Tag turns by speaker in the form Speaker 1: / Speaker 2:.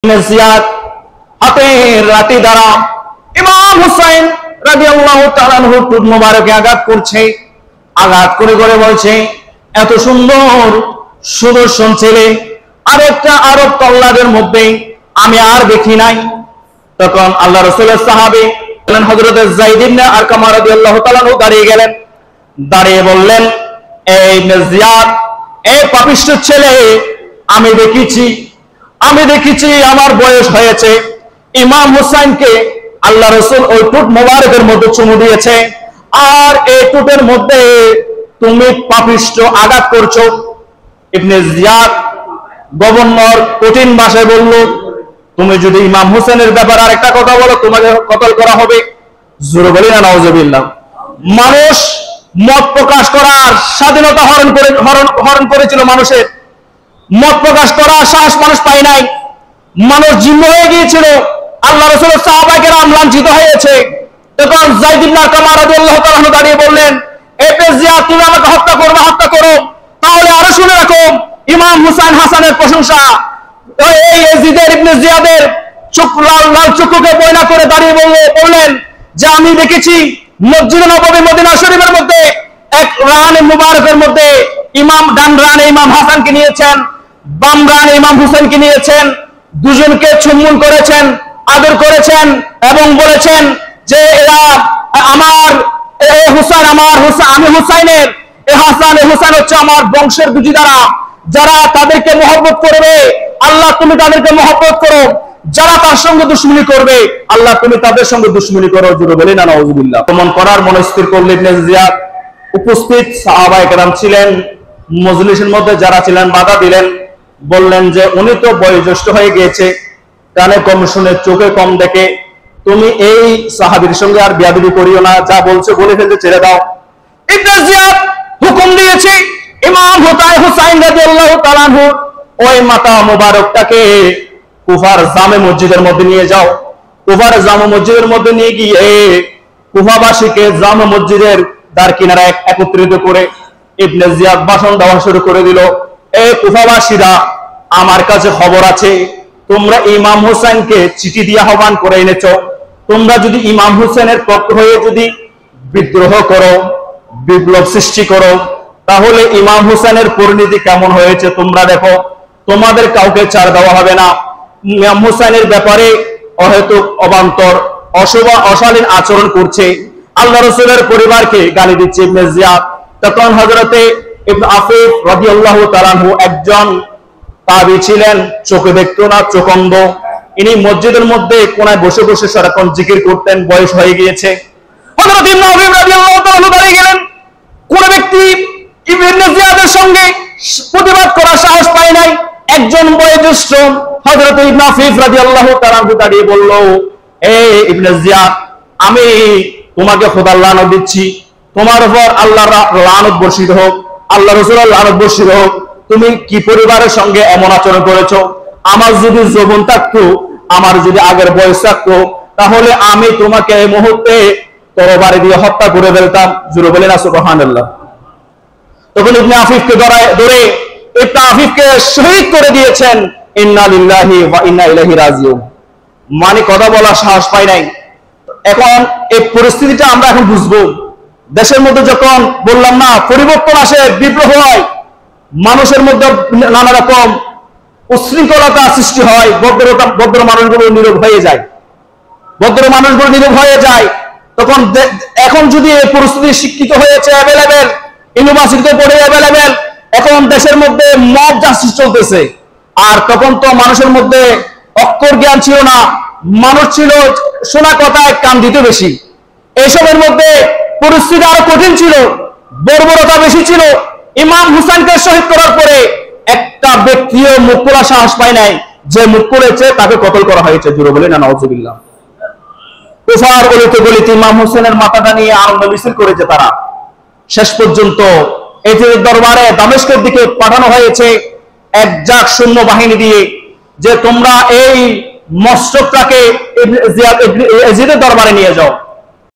Speaker 1: জিয়াদ হাতের লাঠি দ্বারা ইমাম হুসাইন রাদিয়াল্লাহু তাআলা আনহুর টুট মোবারকে আঘাত করছে। আঘাত করে করে বলছে, এত সুন্দর সুদর্শন ছেলে আরেকটা আরব তল্লাদের মধ্যে আমি আর দেখি নাই। তখন আল্লাহ রাসূলের সাহাবী হযরত যায়েদ ইবনে আরকাম রাদিয়াল্লাহু তাআলা আনহু দাঁড়িয়ে গেলেন। দাঁড়িয়ে বললেন, এই জিয়াদ, এই পাপিষ্ঠ ছেলে, আমি দেখেছি আমার বয়স হয়েছে। ইমাম হুসাইনকে আল্লাহ রাসূল ওই টুট মোবারকের মধ্যে চুমু দিয়েছে, আর এই টুটের মধ্যে তুমি পাপিষ্ঠ আঘাত করছো। ইবনে জিয়াদ গভর্নর কঠিন ভাষায় বলল, তুমি যদি ইমাম হুসেনের ব্যাপারে আরেকটা কথা বলো, তোমাকে কতল করা হবে। জোরে বলি না নাউজুবিল্লাহ। মানুষ মত প্রকাশ করার স্বাধীনতা হরণ করেছিল। মানুষের মত প্রকাশ করার সাহস মানুষ পায় নাই। মানুষ জিম্মি হয়ে গিয়েছিল। আল্লাহ রাসূলের সাহাবায়ে কেরাম লাঞ্ছিত হয়েছে। তখন যায়েদ ইবনে আরকাম রাদিয়াল্লাহু তাআলা আনহু দাঁড়িয়ে বললেন, ইবনে জিয়াদ, তুমি আমাকে হত্যা করো। তাহলে আরো শুনে রাখো, ইমাম হুসাইন হাসানের প্রশংসা। এই ইয়াজিদের ইবনে জিয়াদের চোখ লাল চক্ষুকে বয়না করে দাঁড়িয়ে বললেন যে আমি দেখেছি মসজিদে নববী মদিনা শরীফের মধ্যে এক রানে মুবারকের মধ্যে ইমাম ডান রানে ইমাম হাসানকে নিয়েছেন, বাম রানে ইমাম হুসাইনকে নিয়েছেন, দুজনকে চুম্বন করেছেন, আদর করেছেন এবং বলেছেন যে এরা আমার হুসাইন, আমি হুসাইনের, হাসান হুসাইন হচ্ছে আমার বংশের দুজি দ্বারা। যারা তাদেরকে মহব্বত করবে, আল্লাহ তুমি তাদেরকে মহব্বত করো। যারা তার সঙ্গে দুশমনি করবে, আল্লাহ তুমি তাদের সঙ্গে দুশমনি করো। জোরে বলি না নাউজুবিল্লাহ। আক্রমণ করার মনস্থির করলেন ইবনে জিয়াদ। উপস্থিত সাহাবায়ে কেরাম ছিলেন, মজলিসের মধ্যে যারা ছিলেন বাধা দিলেন, বললেন যে উনি তো বয়োজ্যেষ্ঠ হয়ে গিয়েছে, কানে কম শুনে চোখে কম দেখে, তুমি এই সাহাবীর সঙ্গে আর বিয়াদবি করিও না, যা বলছে বলে ফেলতে ছেড়ে দাও। ইবনে জিয়াদ হুকুম দিয়েছে, ইমাম হুসাইন রাদিয়াল্লাহু তাআলা আনহু ওই মাথা মোবারকটাকে কুফার জামে মসজিদের মধ্যে নিয়ে যাও। কুফার জামে মসজিদের মধ্যে নিয়ে গিয়ে কুফাবাসীকে জামে মসজিদের দ্বার কিনারায় একত্রিত করে ইবনে জিয়াদ ভাষণ দেওয়া শুরু করে দিল। এই কুফাবাসীরা, আমার কাছে খবর আছে, তোমরা ইমাম হুসাইনকে চিঠি দিয়ে আহ্বান করে এনেছো। তোমরা যদি ইমাম হুসাইনের পক্ষ হয়ে যদি বিদ্রোহ করো, বিপ্লব সৃষ্টি করো, তাহলে ইমাম হুসাইনের পরিণতি কেমন হয়েছে তোমরা দেখো। তোমাদের কাউকে ছাড় দেওয়া হবে না। ইমাম হুসাইনের ব্যাপারে অহেতুক অবান্তর অশালীন আচরণ করছে, আল্লাহ রাসূলের পরিবারকে গালি দিচ্ছে ইবনে জিয়াদ। তখন হযরতে ইবনে আফিফ রাদিয়াল্লাহু তাআলা আনহু একজন তাবী ছিলেন, চোখে দেখতো না, চোখ অন্ধ। ইনি মসজিদের মধ্যে কোনায় বসে বসে সারাক্ষণ জিকির করতেন, বয়স হয়ে গিয়েছে। হযরত ইবনে আফিফ রাদিয়াল্লাহু তাআলা আনহু দাঁড়িয়ে গেলেন। কোন ব্যক্তি ইবনে জিয়াদের সঙ্গে প্রতিবাদ করার সাহস পায় নাই। একজন বয়োজ্যেষ্ঠ হযরত ইবনে আফিফ রাদিয়াল্লাহু তাআলা আনহু দাঁড়িয়ে বলল, এই ইবনে জিয়াদ, আমি তোমাকে খোদার লানত দিচ্ছি, তোমার উপর আল্লাহর লানত বর্ষিত হোক, আল্লাহ রাসূলের লানত বর্ষিত হোক। তুমি কি পরিবারের সঙ্গে এমন আচরণ করেছো? আমার যদি যৌবন থাকতো, আমার যদি আগের বয়স থাকতো, তাহলে আমি তোমাকে এই মুহূর্তে তরবারি দিয়ে হত্যা করে ফেলতাম। জোরে বলেন না সুবহানাল্লাহ। তখন ইবনে আফিফকে ধরে ইবনে আফিফকে শহীদ করে দিয়েছেন। ইন্না লিল্লাহি ওয়া ইন্না ইলাইহি রাজিউন। মানে কথা বলার সাহস পাই নাই। এখন এই পরিস্থিতিটা আমরা এখন বুঝবো। দেশের মধ্যে যখন বললাম না পরিবর্তন আসে, বিপ্লব হয়, মানুষের মধ্যে নানা রকম উশৃঙ্খলতা সৃষ্টি হয়, ভদ্র মানুষগুলো নীরব হয়ে যায়। তখন এখন যদি এই পরিস্থিতি শিক্ষিত হয়েছে, অ্যাভেলেবেল, ইউনিভার্সিটিতে পড়ে অ্যাভেলেবেল, এখন দেশের মধ্যে মব জাস্টিস চলতেছে। আর তখন তো মানুষের মধ্যে অক্ষর জ্ঞান ছিল না, মানুষ ছিল শোনা কথায় কান দিতে বেশি। এইসবের মধ্যে পরিস্থিতি আরো কঠিন ছিল, বর্বরতা বেশি ছিল। ইমাম হুসাইনকে শহীদ করার পরে একটা ব্যক্তিও মুখ খোলার সাহস পায় নাই, যে মুখ খুলেছে তাকে কতল করা হয়েছে। জোরে বলেন না নাউজুবিল্লাহ। কুফার গলিতে ইমাম হুসাইনের মাথাটা নিয়ে আনন্দ মিছিল করেছে তারা। শেষ পর্যন্ত এজিদের দরবারে দামেস্কের দিকে পাঠানো হয়েছে এক জাক সৈন্য বাহিনী দিয়ে, যে তোমরা এই মস্তকটাকে এজিদের দরবারে নিয়ে যাও।